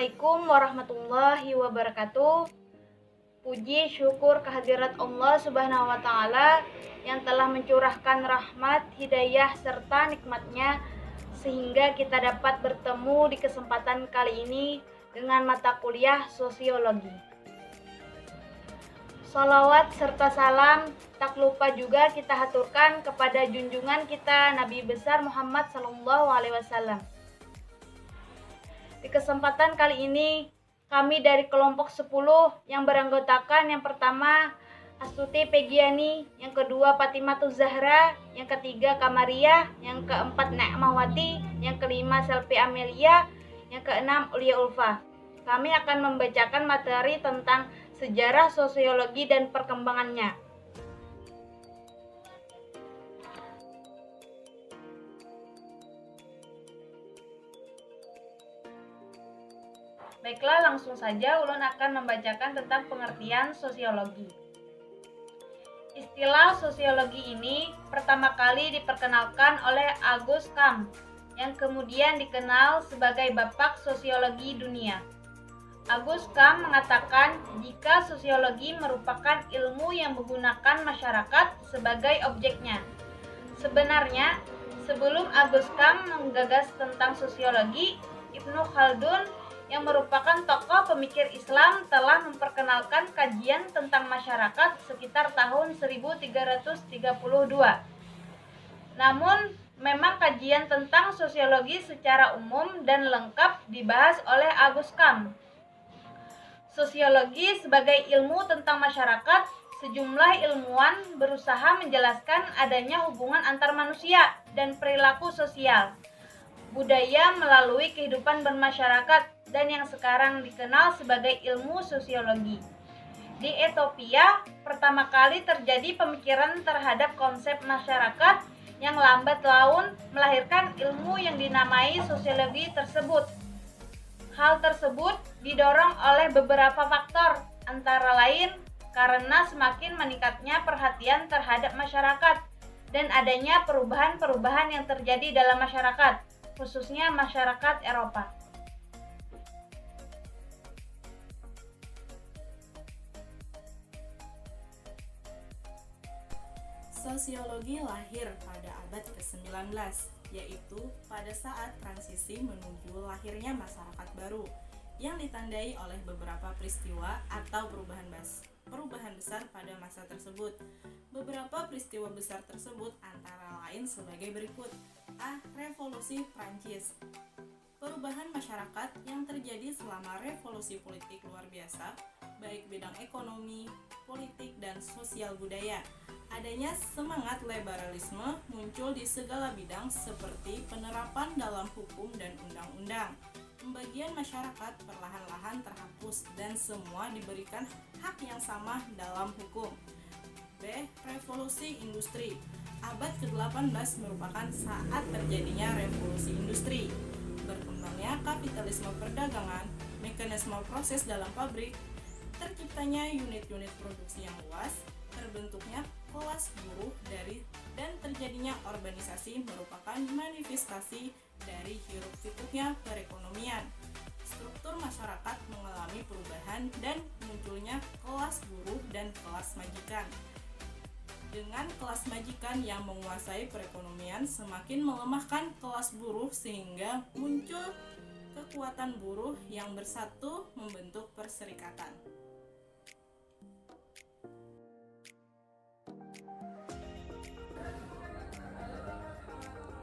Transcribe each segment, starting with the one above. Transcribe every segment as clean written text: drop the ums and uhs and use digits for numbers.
Assalamualaikum warahmatullahi wabarakatuh. Puji syukur kehadirat Allah Subhanahu wa Ta'ala yang telah mencurahkan rahmat, hidayah, serta nikmatnya sehingga kita dapat bertemu di kesempatan kali ini dengan mata kuliah sosiologi. Shalawat serta salam tak lupa juga kita haturkan kepada junjungan kita Nabi besar Muhammad SAW. Di kesempatan kali ini, kami dari kelompok 10 yang beranggotakan yang pertama Astuti Pegiani, yang kedua Fatimahuz Zahra, yang ketiga Kamariah, yang keempat Nekmawati, yang kelima Selvi Amelia, yang keenam Ulia Ulfa. Kami akan membacakan materi tentang sejarah sosiologi dan perkembangannya. Baiklah, langsung saja Ulun akan membacakan tentang pengertian sosiologi. Istilah sosiologi ini pertama kali diperkenalkan oleh Auguste Comte, yang kemudian dikenal sebagai Bapak Sosiologi Dunia. Auguste Comte mengatakan jika sosiologi merupakan ilmu yang menggunakan masyarakat sebagai objeknya. Sebenarnya, sebelum Auguste Comte menggagas tentang sosiologi, Ibnu Khaldun yang merupakan tokoh pemikir Islam telah memperkenalkan kajian tentang masyarakat sekitar tahun 1332. Namun, memang kajian tentang sosiologi secara umum dan lengkap dibahas oleh Auguste Comte. Sosiologi sebagai ilmu tentang masyarakat, sejumlah ilmuwan berusaha menjelaskan adanya hubungan antar manusia dan perilaku sosial, budaya melalui kehidupan bermasyarakat, dan yang sekarang dikenal sebagai ilmu sosiologi. Di Ethiopia, pertama kali terjadi pemikiran terhadap konsep masyarakat yang lambat laun melahirkan ilmu yang dinamai sosiologi tersebut. Hal tersebut didorong oleh beberapa faktor, antara lain karena semakin meningkatnya perhatian terhadap masyarakat dan adanya perubahan-perubahan yang terjadi dalam masyarakat, khususnya masyarakat Eropa. Sosiologi lahir pada abad ke-19, yaitu pada saat transisi menuju lahirnya masyarakat baru yang ditandai oleh beberapa peristiwa atau perubahan besar pada masa tersebut. Beberapa peristiwa besar tersebut antara lain sebagai berikut. A. Revolusi Prancis. Perubahan masyarakat yang terjadi selama revolusi politik luar biasa, baik bidang ekonomi, politik, dan sosial budaya. Adanya semangat liberalisme muncul di segala bidang seperti penerapan dalam hukum dan undang-undang. Pembagian masyarakat perlahan-lahan terhapus dan semua diberikan hak yang sama dalam hukum. B. Revolusi Industri. Abad ke-18 merupakan saat terjadinya revolusi industri. Berkembangnya kapitalisme perdagangan, mekanisme proses dalam pabrik, terciptanya unit-unit produksi yang luas, terbentuknya kelas buruh dan terjadinya urbanisasi merupakan manifestasi dari hiruk-pikuknya perekonomian. Struktur masyarakat mengalami perubahan dan munculnya kelas buruh dan kelas majikan. Dengan kelas majikan yang menguasai perekonomian semakin melemahkan kelas buruh sehingga muncul kekuatan buruh yang bersatu membentuk perserikatan.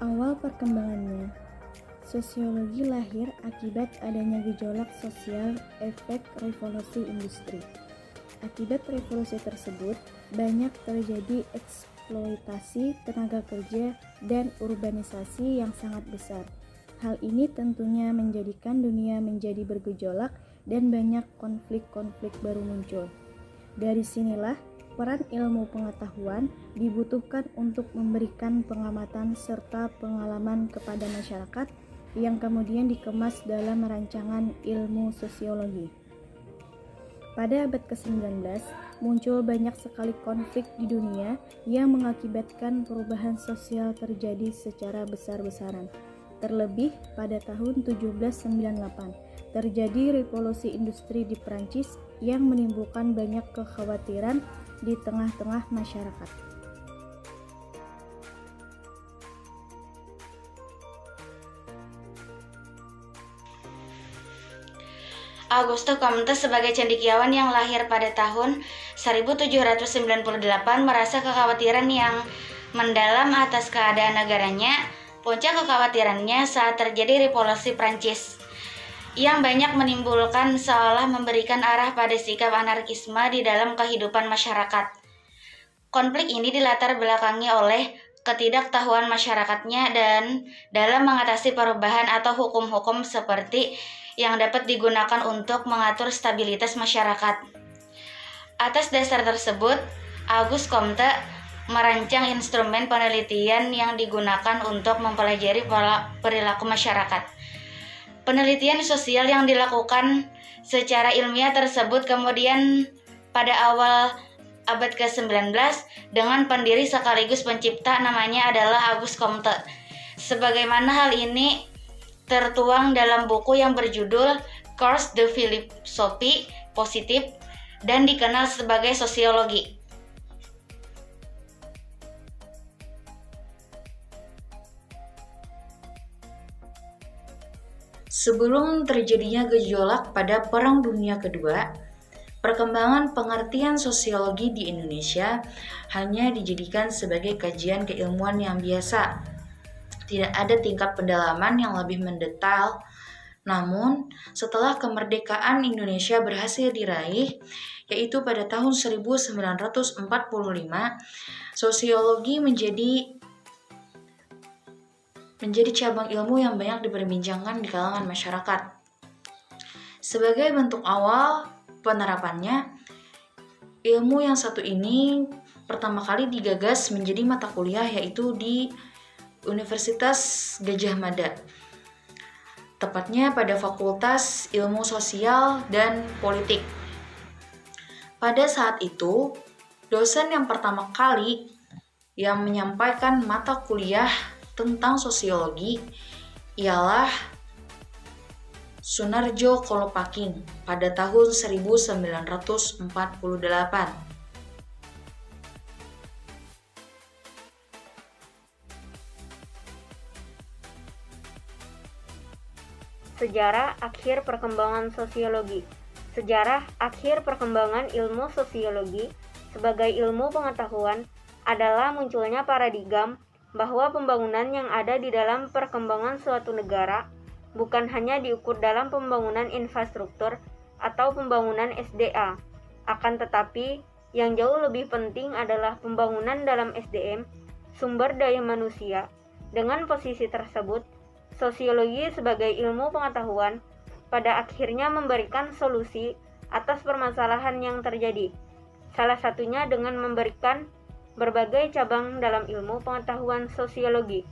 Awal perkembangannya, sosiologi lahir akibat adanya gejolak sosial efek revolusi industri. Akibat revolusi tersebut, banyak terjadi eksploitasi tenaga kerja dan urbanisasi yang sangat besar. Hal ini tentunya menjadikan dunia menjadi bergejolak dan banyak konflik-konflik baru muncul. Dari sinilah peran ilmu pengetahuan dibutuhkan untuk memberikan pengamatan serta pengalaman kepada masyarakat yang kemudian dikemas dalam rancangan ilmu sosiologi. Pada abad ke-19, muncul banyak sekali konflik di dunia yang mengakibatkan perubahan sosial terjadi secara besar-besaran. Terlebih pada tahun 1798, terjadi revolusi industri di Prancis yang menimbulkan banyak kekhawatiran di tengah-tengah masyarakat. Auguste Comte sebagai cendekiawan yang lahir pada tahun 1798 merasa kekhawatiran yang mendalam atas keadaan negaranya. Puncak kekhawatirannya saat terjadi revolusi Prancis yang banyak menimbulkan seolah memberikan arah pada sikap anarkisme di dalam kehidupan masyarakat. Konflik ini dilatar belakangi oleh ketidaktahuan masyarakatnya dan dalam mengatasi perubahan atau hukum-hukum seperti yang dapat digunakan untuk mengatur stabilitas masyarakat. Atas dasar tersebut, Auguste Comte merancang instrumen penelitian yang digunakan untuk mempelajari perilaku masyarakat. Penelitian sosial yang dilakukan secara ilmiah tersebut kemudian pada awal abad ke-19 dengan pendiri sekaligus pencipta namanya adalah Auguste Comte. Sebagaimana hal ini tertuang dalam buku yang berjudul Cours de Philosophie Positive dan dikenal sebagai sosiologi. Sebelum terjadinya gejolak pada Perang Dunia Kedua, perkembangan pengertian sosiologi di Indonesia hanya dijadikan sebagai kajian keilmuan yang biasa. Tidak ada tingkat pendalaman yang lebih mendetail. Namun, setelah kemerdekaan Indonesia berhasil diraih, yaitu pada tahun 1945, sosiologi menjadi cabang ilmu yang banyak diperbincangkan di kalangan masyarakat. Sebagai bentuk awal penerapannya, ilmu yang satu ini pertama kali digagas menjadi mata kuliah yaitu di Universitas Gadjah Mada, tepatnya pada Fakultas Ilmu Sosial dan Politik. Pada saat itu, dosen yang pertama kali yang menyampaikan mata kuliah tentang sosiologi ialah Sunarjo Kolopaking pada tahun 1948. Sejarah akhir perkembangan sosiologi. Sejarah akhir perkembangan ilmu sosiologi sebagai ilmu pengetahuan adalah munculnya paradigma bahwa pembangunan yang ada di dalam perkembangan suatu negara bukan hanya diukur dalam pembangunan infrastruktur atau pembangunan SDA, akan tetapi yang jauh lebih penting adalah pembangunan dalam SDM, sumber daya manusia. Dengan posisi tersebut, sosiologi sebagai ilmu pengetahuan pada akhirnya memberikan solusi atas permasalahan yang terjadi. Salah satunya dengan memberikan berbagai cabang dalam ilmu pengetahuan sosiologi.